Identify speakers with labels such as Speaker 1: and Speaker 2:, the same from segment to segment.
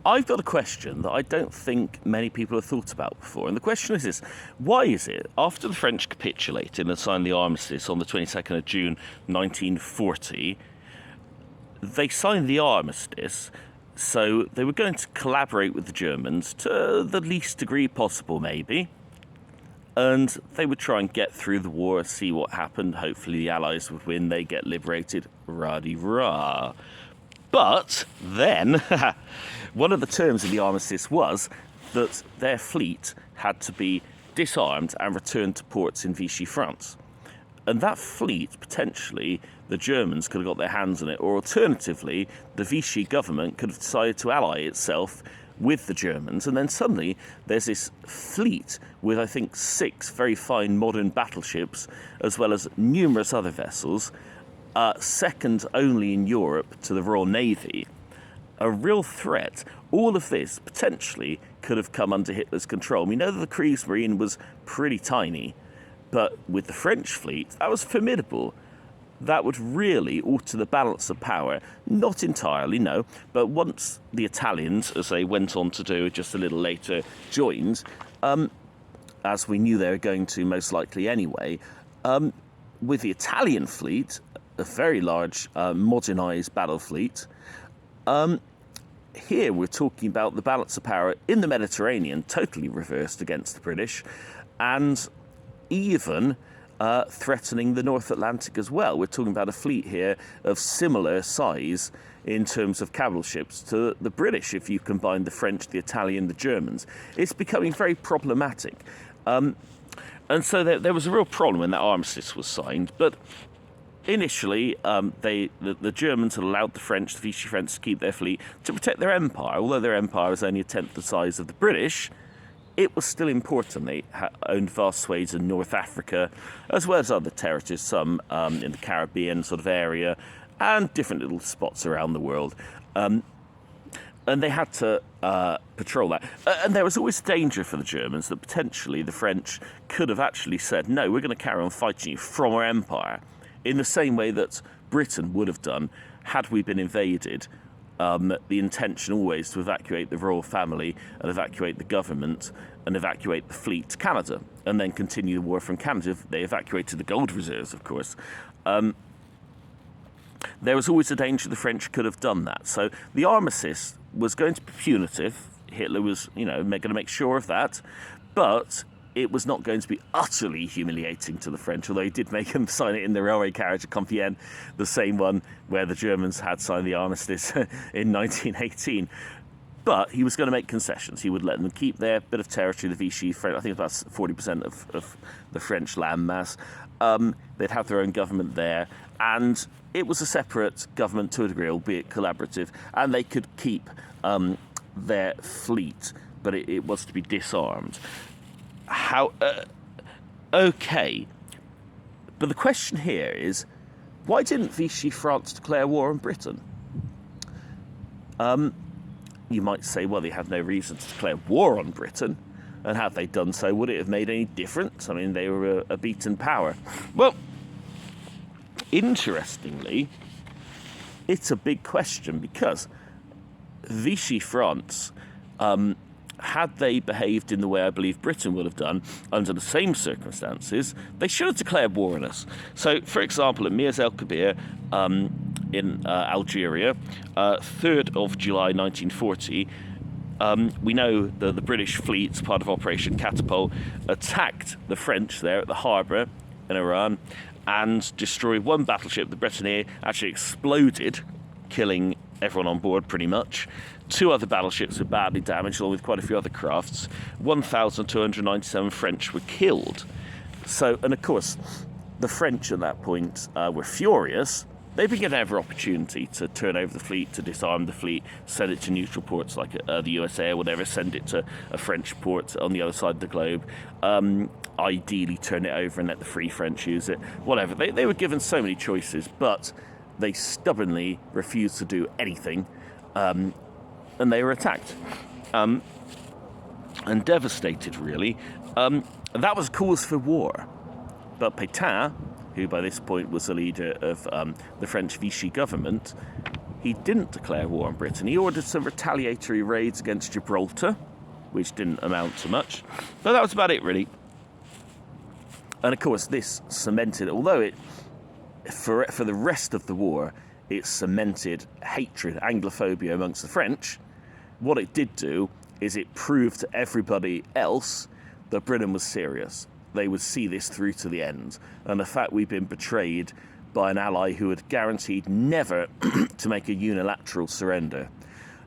Speaker 1: I've got a question that I don't think many people have thought about before, and the question is this: why is it, after the French capitulated and signed the armistice on the 22nd of June 1940, they signed the armistice, so they were going to collaborate with the Germans to the least degree possible, maybe, and they would try and get through the war, see what happened, hopefully the Allies would win, they get liberated, rah-de-rah. But then, one of the terms of the armistice was that their fleet had to be disarmed and returned to ports in Vichy France. And that fleet, potentially, the Germans could have got their hands on it, or alternatively, the Vichy government could have decided to ally itself with the Germans, and then suddenly there's this fleet with, I think, 6 very fine modern battleships, as well as numerous other vessels, second only in Europe to the Royal Navy. A real threat. All of this potentially could have come under Hitler's control. We know that the Kriegsmarine was pretty tiny, but with the French fleet, that was formidable. That would really alter the balance of power. Not entirely, no, but once the Italians, as they went on to do just a little later, joined, as we knew they were going to most likely anyway, with the Italian fleet, a very large modernised battle fleet, here we're talking about the balance of power in the Mediterranean, totally reversed against the British, and even threatening the North Atlantic as well. We're talking about a fleet here of similar size in terms of capital ships to the British, if you combine the French, the Italian, the Germans. It's becoming very problematic. And so there was a real problem when that armistice was signed, but initially, the Germans had allowed the French, the Vichy France, to keep their fleet to protect their empire. Although their empire was only a tenth the size of the British, it was still important. They owned vast swathes in North Africa, as well as other territories, some in the Caribbean sort of area, and different little spots around the world. And they had to patrol that. And there was always danger for the Germans that potentially the French could have actually said, no, we're going to carry on fighting you from our empire, in the same way that Britain would have done had we been invaded. The intention always to evacuate the royal family and evacuate the government and evacuate the fleet to Canada and then continue the war from Canada. They evacuated the gold reserves, of course. There was always a danger the French could have done that. So the armistice was going to be punitive. Hitler was, going to make sure of that. But it was not going to be utterly humiliating to the French, although he did make them sign it in the railway carriage at Compiègne, the same one where the Germans had signed the armistice in 1918. But he was going to make concessions. He would let them keep their bit of territory, the Vichy French, I think about 40% of the French land mass. They'd have their own government there, and it was a separate government to a degree, albeit collaborative, and they could keep their fleet, but it was to be disarmed. Okay, but the question here is, why didn't Vichy France declare war on Britain? You might say, well, they had no reason to declare war on Britain, and had they done so, would it have made any difference? I mean, they were a beaten power. Well, interestingly, it's a big question, because Vichy France, had they behaved in the way I believe Britain would have done under the same circumstances, they should have declared war on us. So, for example, at Mirs El Kabir in Algeria, 3rd of July 1940, we know that the British fleet, part of Operation Catapult, attacked the French there at the harbour in Iran and destroyed one battleship. The Bretagne actually exploded, killing everyone on board pretty much. 2 other battleships were badly damaged, along with quite a few other crafts. 1,297 French were killed. So, and of course, the French at that point were furious. They'd been given every opportunity to turn over the fleet, to disarm the fleet, send it to neutral ports like the USA or whatever, send it to a French port on the other side of the globe, ideally turn it over and let the Free French use it, whatever. They were given so many choices, but they stubbornly refused to do anything. And they were attacked and devastated, really. And that was cause for war. But Petain, who by this point was the leader of the French Vichy government, he didn't declare war on Britain. He ordered some retaliatory raids against Gibraltar, which didn't amount to much. But that was about it, really. And of course, this cemented, although it, for the rest of the war, it cemented hatred, Anglophobia amongst the French. What it did do is it proved to everybody else that Britain was serious. They would see this through to the end. And the fact we've been betrayed by an ally who had guaranteed never to make a unilateral surrender.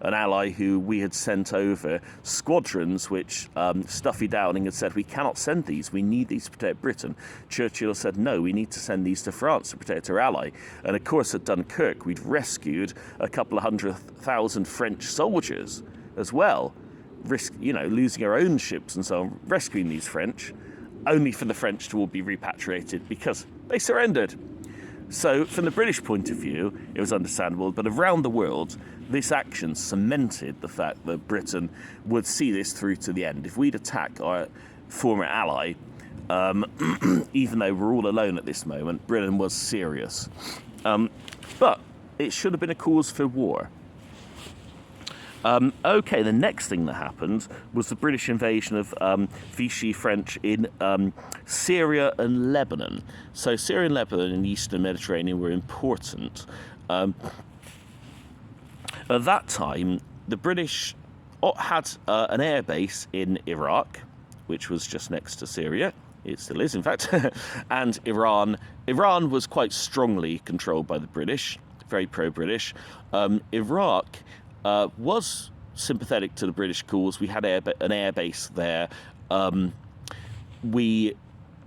Speaker 1: An ally who we had sent over squadrons which Stuffy Downing had said, we cannot send these, we need these to protect Britain. Churchill said, no, we need to send these to France to protect our ally. And of course at Dunkirk we'd rescued a couple of 100,000 French soldiers as well, losing our own ships and so on, rescuing these French, only for the French to all be repatriated because they surrendered. So from the British point of view, it was understandable, but around the world, this action cemented the fact that Britain would see this through to the end. If we'd attack our former ally, even though we're all alone at this moment, Britain was serious. But it should have been a cause for war. Okay, the next thing that happened was the British invasion of Vichy French in Syria and Lebanon. So Syria and Lebanon in the Eastern Mediterranean were important. At that time, the British had an air base in Iraq, which was just next to Syria. It still is, in fact. And Iran. Iran was quite strongly controlled by the British, very pro-British. Iraq was sympathetic to the British cause. We had an air base there. We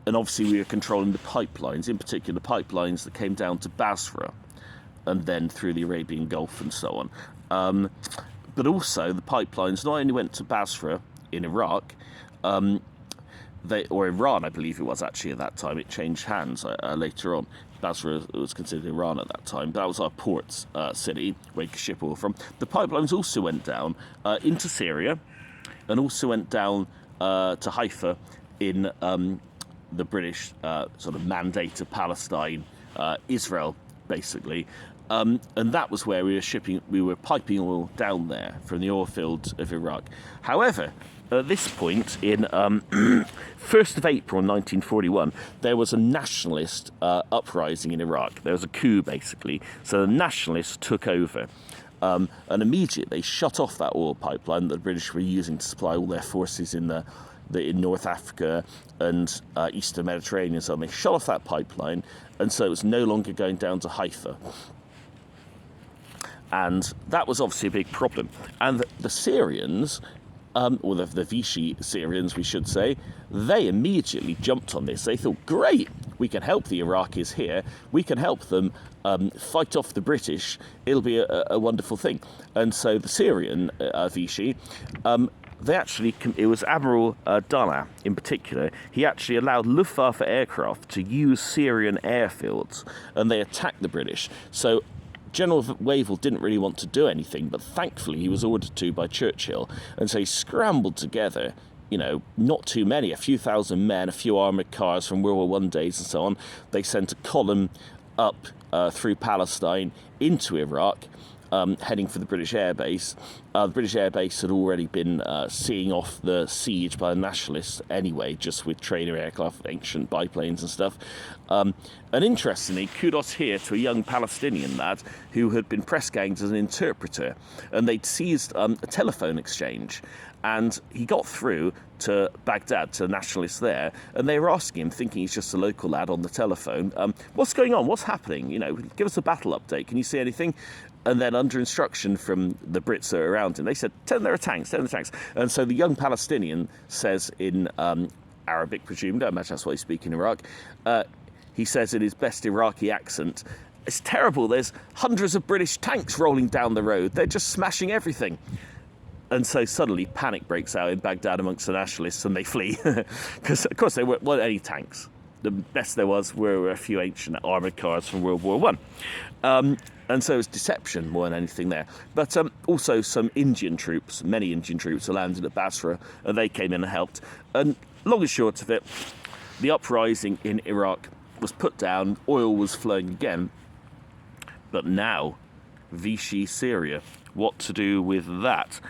Speaker 1: were controlling the pipelines, in particular the pipelines that came down to Basra and then through the Arabian Gulf and so on. But also the pipelines not only went to Basra in Iraq, or Iran, I believe it was actually at that time. It changed hands later on. Basra was considered Iran at that time. That was our port city where you could ship oil from. The pipelines also went down into Syria and also went down to Haifa in the British sort of mandate of Palestine, Israel, basically. And that was where we were piping oil down there from the oil fields of Iraq. However, at this point, in 1st of April 1941, there was a nationalist uprising in Iraq. There was a coup, basically. So the nationalists took over. And immediately they shut off that oil pipeline that the British were using to supply all their forces in North Africa and Eastern Mediterranean. So they shut off that pipeline, and so it was no longer going down to Haifa. And that was obviously a big problem. And the Syrians, or the Vichy Syrians, we should say, they immediately jumped on this. They thought, great, we can help the Iraqis here. We can help them fight off the British. It'll be a wonderful thing. And so the Syrian Vichy, it was Admiral Dana in particular. He actually allowed Luftwaffe aircraft to use Syrian airfields, and they attacked the British. So General Wavell didn't really want to do anything, but thankfully he was ordered to by Churchill, and so he scrambled together, not too many, a few thousand men, a few armoured cars from World War I days and so on. They sent a column up through Palestine into Iraq, heading for the British Air Base. The British Air Base had already been seeing off the siege by the nationalists anyway, just with trainer aircraft, ancient biplanes and stuff. And interestingly, kudos here to a young Palestinian lad who had been press ganged as an interpreter, and they'd seized a telephone exchange, and he got through to Baghdad, to the nationalists there, and they were asking him, thinking he's just a local lad on the telephone, what's going on, what's happening, give us a battle update, can you see anything? And then under instruction from the Brits that are around him, they said, tell them there are tanks, tell them there are tanks. And so the young Palestinian says in Arabic, presumed, I imagine that's what they speak in Iraq, he says in his best Iraqi accent, it's terrible, there's hundreds of British tanks rolling down the road, they're just smashing everything. And so suddenly panic breaks out in Baghdad amongst the nationalists, and they flee. Because, of course, there weren't any tanks. The best there were a few ancient armoured cars from World War I. And so it was deception more than anything there. But also some Indian troops, many Indian troops, landed at Basra, and they came in and helped. And long and short of it, the uprising in Iraq was put down, oil was flowing again, but now Vichy Seria. What to do with that?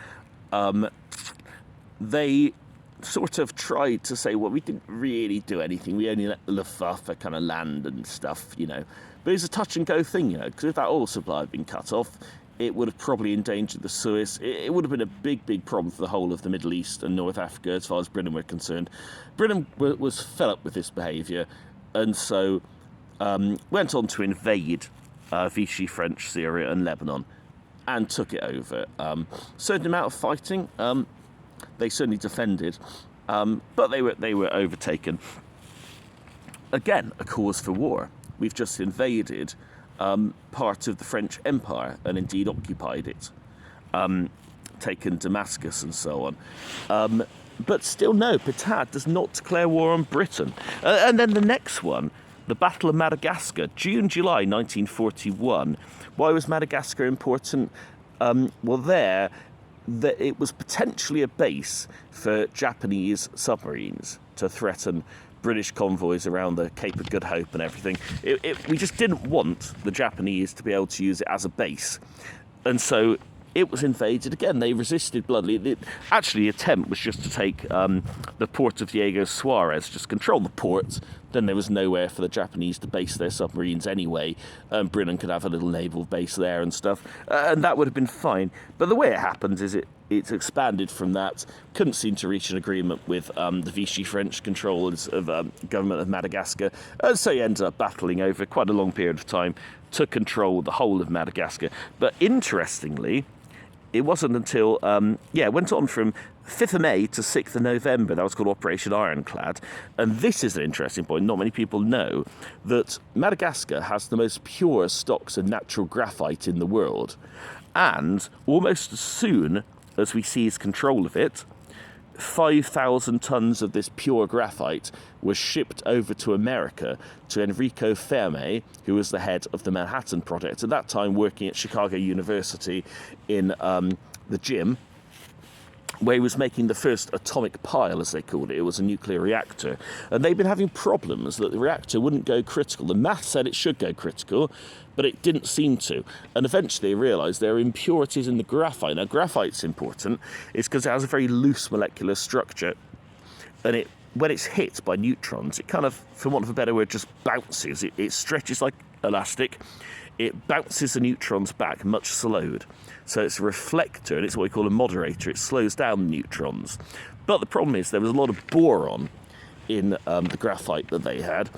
Speaker 1: They sort of tried to say, well, we didn't really do anything. We only let the Luftwaffe kind of land and stuff, you know. But it's a touch and go thing, you know, because if that oil supply had been cut off, it would have probably endangered the Suez. It would have been a big, big problem for the whole of the Middle East and North Africa as far as Britain were concerned. Britain was fed up with this behaviour, and so went on to invade Vichy French, Syria and Lebanon, and took it over. Certain amount of fighting. They certainly defended, but they were overtaken. Again, a cause for war. We've just invaded part of the French Empire and indeed occupied it, taken Damascus and so on. But still, no, Petain does not declare war on Britain. And then the next one, the Battle of Madagascar, June-July 1941. Why was Madagascar important? Well, it was potentially a base for Japanese submarines to threaten British convoys around the Cape of Good Hope and everything. We just didn't want the Japanese to be able to use it as a base. And so it was invaded again. They resisted bloodily. Actually, the attempt was just to take the port of Diego Suarez, just control the port. Then there was nowhere for the Japanese to base their submarines anyway. Britain could have a little naval base there and stuff. And that would have been fine. But the way it happened is it's expanded from that. Couldn't seem to reach an agreement with the Vichy French controllers of government of Madagascar. And so you ended up battling over quite a long period of time to control the whole of Madagascar. But interestingly, it wasn't until, it went on from 5th of May to 6th of November. That was called Operation Ironclad. And this is an interesting point. Not many people know that Madagascar has the most pure stocks of natural graphite in the world. And almost as soon as we seized control of it, 5,000 tons of this pure graphite was shipped over to America to Enrico Fermi, who was the head of the Manhattan Project, at that time working at Chicago University in the gym, where he was making the first atomic pile, as they called it. It was a nuclear reactor. And they'd been having problems that the reactor wouldn't go critical. The math said it should go critical, but it didn't seem to. And eventually they realised there are impurities in the graphite. Now, graphite's important. It's because it has a very loose molecular structure. And when it's hit by neutrons, it kind of, for want of a better word, just bounces. It stretches like elastic. It bounces the neutrons back, much slowed. So it's a reflector, and it's what we call a moderator. It slows down the neutrons. But the problem is there was a lot of boron in the graphite that they had,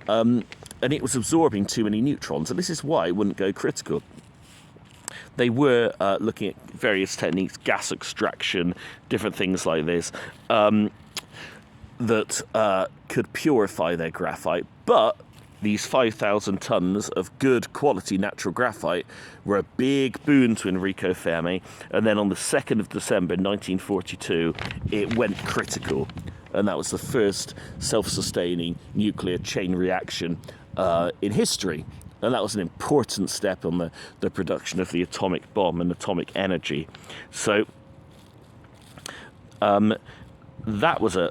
Speaker 1: and it was absorbing too many neutrons, and this is why it wouldn't go critical. They were looking at various techniques, gas extraction, different things like this, that could purify their graphite, but these 5,000 tons of good quality natural graphite were a big boon to Enrico Fermi. And then on the 2nd of December 1942, it went critical. And that was the first self-sustaining nuclear chain reaction in history. And that was an important step on the production of the atomic bomb and atomic energy. So that was an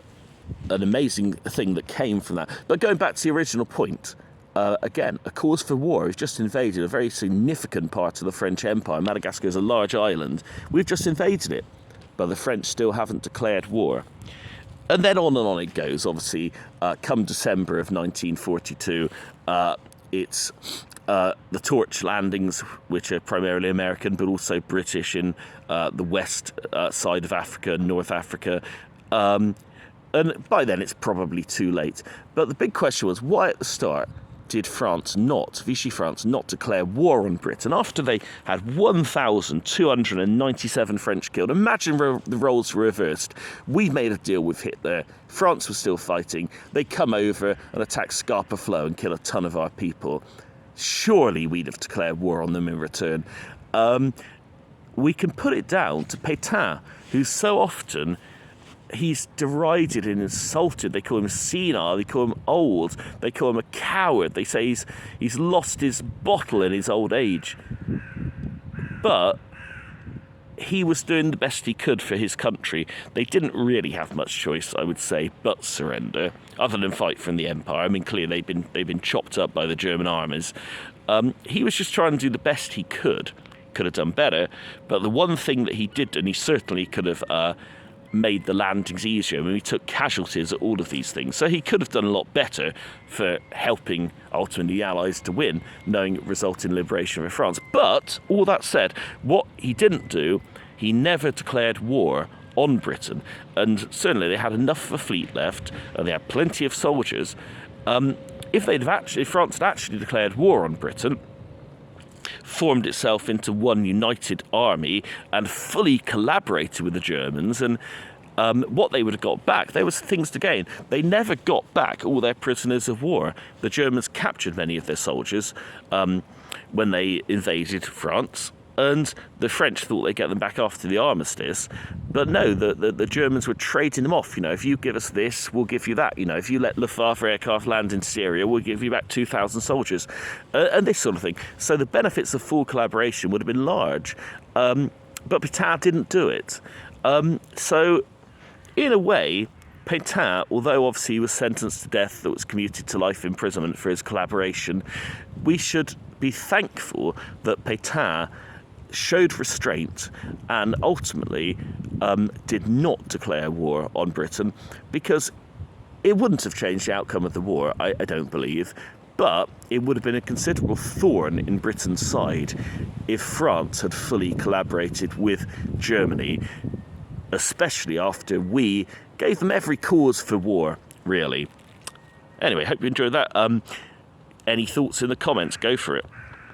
Speaker 1: amazing thing that came from that. But going back to the original point, again, a cause for war. We've just invaded a very significant part of the French Empire. Madagascar is a large island. We've just invaded it, but the French still haven't declared war. And then on it goes. Obviously, come December of 1942, it's the torch landings, which are primarily American, but also British in the west side of Africa, North Africa. And by then, it's probably too late. But the big question was, why at the start did Vichy France, not declare war on Britain after they had 1,297 French killed? Imagine the roles were reversed. We made a deal with Hitler. France was still fighting. They come over and attack Scarpa Flow and kill a ton of our people. Surely we'd have declared war on them in return. We can put it down to Petain, who so often he's derided and insulted. They call him senile, they call him old, they call him a coward. They say he's lost his bottle in his old age. But he was doing the best he could for his country. They didn't really have much choice, I would say, but surrender, other than fight from the empire. I mean, clearly they've been chopped up by the German armies. He was just trying to do the best he could could have done better. But the one thing that he did, and he certainly could have made the landings easier. I mean, we took casualties at all of these things. So he could have done a lot better for helping ultimately the Allies to win, knowing it resulted in liberation of France. But all that said, what he didn't do, he never declared war on Britain. And certainly they had enough of a fleet left, and they had plenty of soldiers. If France had actually declared war on Britain, formed itself into one united army and fully collaborated with the Germans, and what they would have got back, there was things to gain. They never got back all their prisoners of war. The Germans captured many of their soldiers when they invaded France, and the French thought they'd get them back after the armistice. But no, the Germans were trading them off. If you give us this, we'll give you that. If you let Luftwaffe aircraft land in Seria, we'll give you back 2,000 soldiers, and this sort of thing. So the benefits of full collaboration would have been large, but Petain didn't do it. So in a way, Petain, although obviously he was sentenced to death, that was commuted to life imprisonment for his collaboration, we should be thankful that Petain showed restraint and ultimately did not declare war on Britain, because it wouldn't have changed the outcome of the war, I don't believe, but it would have been a considerable thorn in Britain's side if France had fully collaborated with Germany, especially after we gave them every cause for war, really. Anyway, hope you enjoyed that. Any thoughts in the comments? Go for it.